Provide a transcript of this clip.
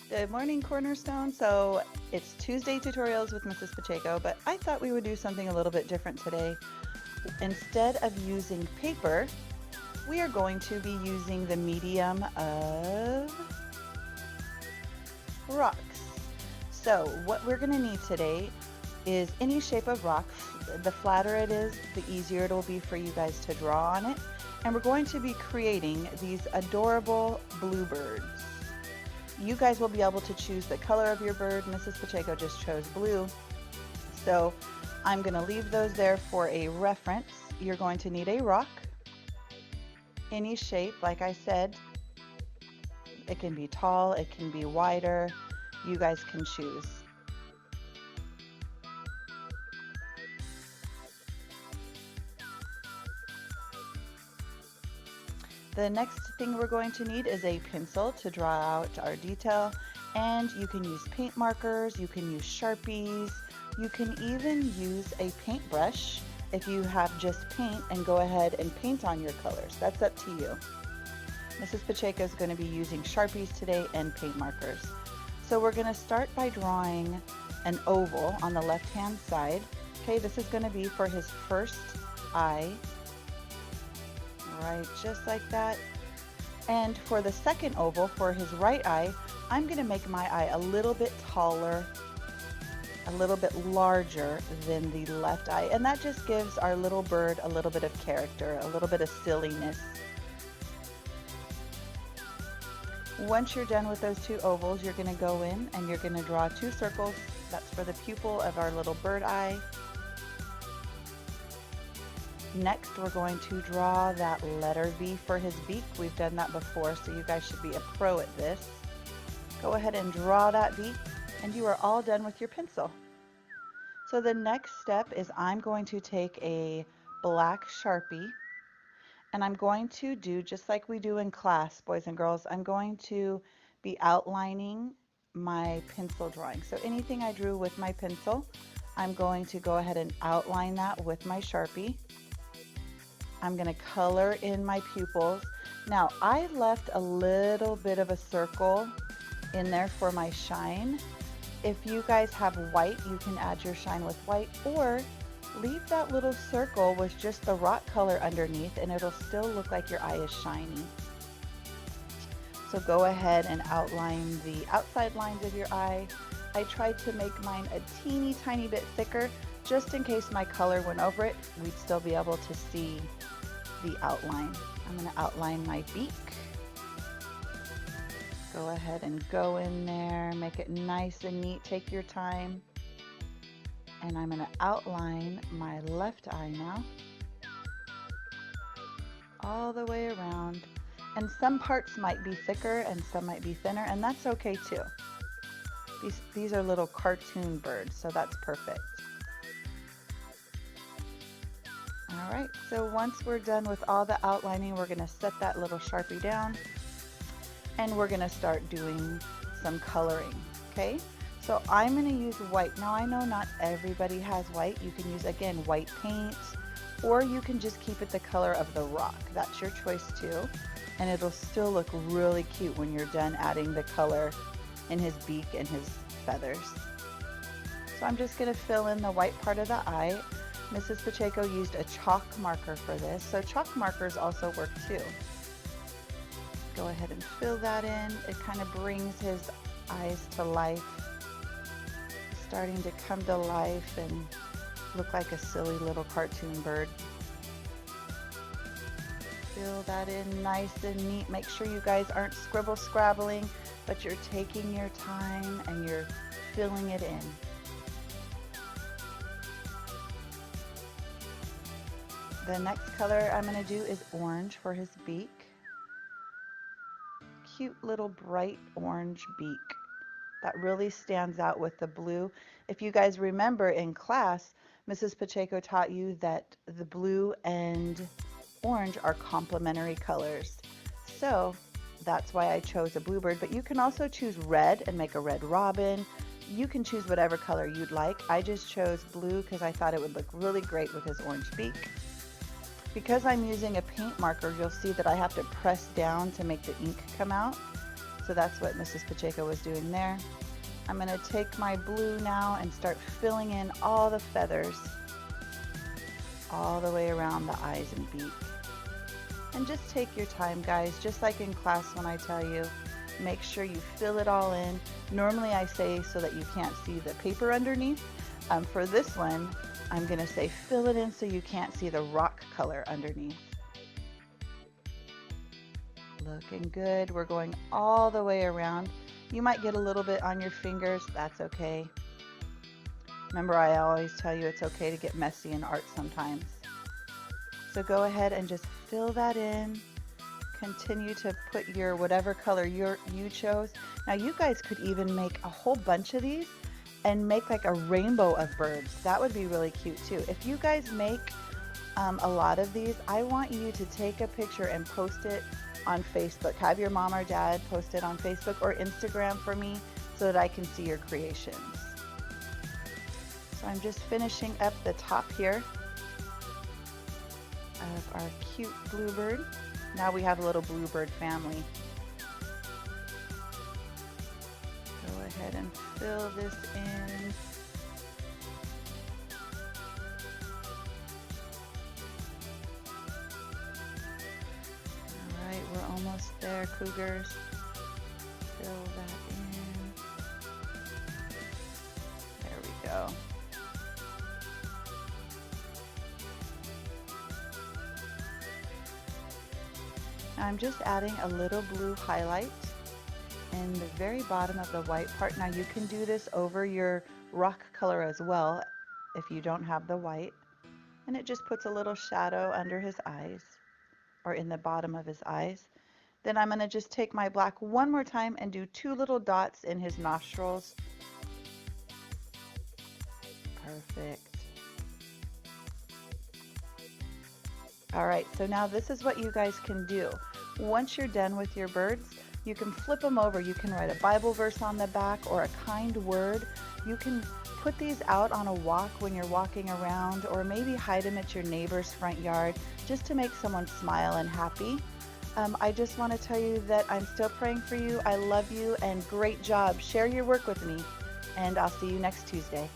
Good morning, Cornerstone. So it's Tuesday tutorials with Mrs. Pacheco, but I thought we would do something a little bit different today. Instead of using paper, we are going to be using the medium of rocks. So what we're going to need today is any shape of rock. The flatter it is, the easier it will be for you guys to draw on it. And we're going to be creating these adorable bluebirds. You guys will be able to choose the color of your bird. Mrs. Pacheco just chose blue. So I'm going to leave those there for a reference. You're going to need a rock, any shape, like I said. It can be tall, it can be wider. You guys can choose. The next thing we're going to need is a pencil to draw out our detail, and you can use paint markers, you can use Sharpies, you can even use a paintbrush if you have just paint and go ahead and paint on your colors. That's up to you. Mrs. Pacheco is going to be using Sharpies today and paint markers. So we're going to start by drawing an oval on the left hand side. Okay, this is going to be for his first eye. Right, just like that. And for the second oval, for his right eye, I'm going to make my eye a little bit taller, a little bit larger than the left eye. And that just gives our little bird a little bit of character, a little bit of silliness. Once you're done with those two ovals, you're going to go in and you're going to draw two circles. That's for the pupil of our little bird eye. Next, we're going to draw that letter V for his beak. We've done that before, so you guys should be a pro at this. Go ahead and draw that V, and you are all done with your pencil. So the next step is I'm going to take a black Sharpie, and I'm going to do just like we do in class, boys and girls. I'm going to be outlining my pencil drawing. So anything I drew with my pencil, I'm going to go ahead and outline that with my Sharpie. I'm going to color in my pupils. Now, I left a little bit of a circle in there for my shine. If you guys have white, you can add your shine with white, or leave that little circle with just the rock color underneath and it'll still look like your eye is shiny. So go ahead and outline the outside lines of your eye. I tried to make mine a teeny tiny bit thicker just in case my color went over it, we'd still be able to see the outline. I'm going to outline my beak. Go ahead and go in there, make it nice and neat, take your time. And I'm going to outline my left eye now, all the way around. And some parts might be thicker and some might be thinner, and that's okay too. These are little cartoon birds, so that's perfect. All right, so once we're done with all the outlining, we're going to set that little Sharpie down and we're going to start doing some coloring, okay? So I'm going to use white. Now I know not everybody has white. You can use, again, white paint, or you can just keep it the color of the rock. That's your choice too, and it'll still look really cute when you're done adding the color in his beak and his feathers. So I'm just going to fill in the white part of the eye. Mrs. Pacheco used a chalk marker for this, so chalk markers also work too. Go ahead and fill that in. It kind of brings his eyes to life, starting to come to life and look like a silly little cartoon bird. Fill that in nice and neat. Make sure you guys aren't scribble scrabbling, but you're taking your time and you're filling it in. The next color I'm going to do is orange for his beak. Cute little bright orange beak. That really stands out with the blue. If you guys remember in class, Mrs. Pacheco taught you that the blue and orange are complementary colors. So that's why I chose a bluebird, but you can also choose red and make a red robin. You can choose whatever color you'd like. I just chose blue because I thought it would look really great with his orange beak. Because I'm using a paint marker, you'll see that I have to press down to make the ink come out. So that's what Mrs. Pacheco was doing there. I'm going to take my blue now and start filling in all the feathers all the way around the eyes and beak. And just take your time, guys, just like in class when I tell you, make sure you fill it all in. Normally I say so that you can't see the paper underneath. For this one, I'm going to say fill it in so you can't see the rock color underneath. Looking good. We're going all the way around. You might get a little bit on your fingers. That's okay. Remember, I always tell you it's okay to get messy in art sometimes. So go ahead and just fill that in. Continue to put your whatever color you chose. Now you guys could even make a whole bunch of these and make like a rainbow of birds. That would be really cute too. If you guys make a lot of these, I want you to take a picture and post it on Facebook. Have your mom or dad post it on Facebook or Instagram for me so that I can see your creations. So I'm just finishing up the top here of our cute bluebird. Now we have a little bluebird family. Go ahead and fill this in. All right, we're almost there, cougars. Fill that in. There we go. Now I'm just adding a little blue highlight in the very bottom of the white part. Now you can do this over your rock color as well if you don't have the white. And it just puts a little shadow under his eyes or in the bottom of his eyes. Then I'm going to just take my black one more time and do 2 little dots in his nostrils. Perfect. All right, so now this is what you guys can do. Once you're done with your birds, you can flip them over. You can write a Bible verse on the back or a kind word. You can put these out on a walk when you're walking around, or maybe hide them at your neighbor's front yard just to make someone smile and happy. I just want to tell you that I'm still praying for you. I love you and great job. Share your work with me, and I'll see you next Tuesday.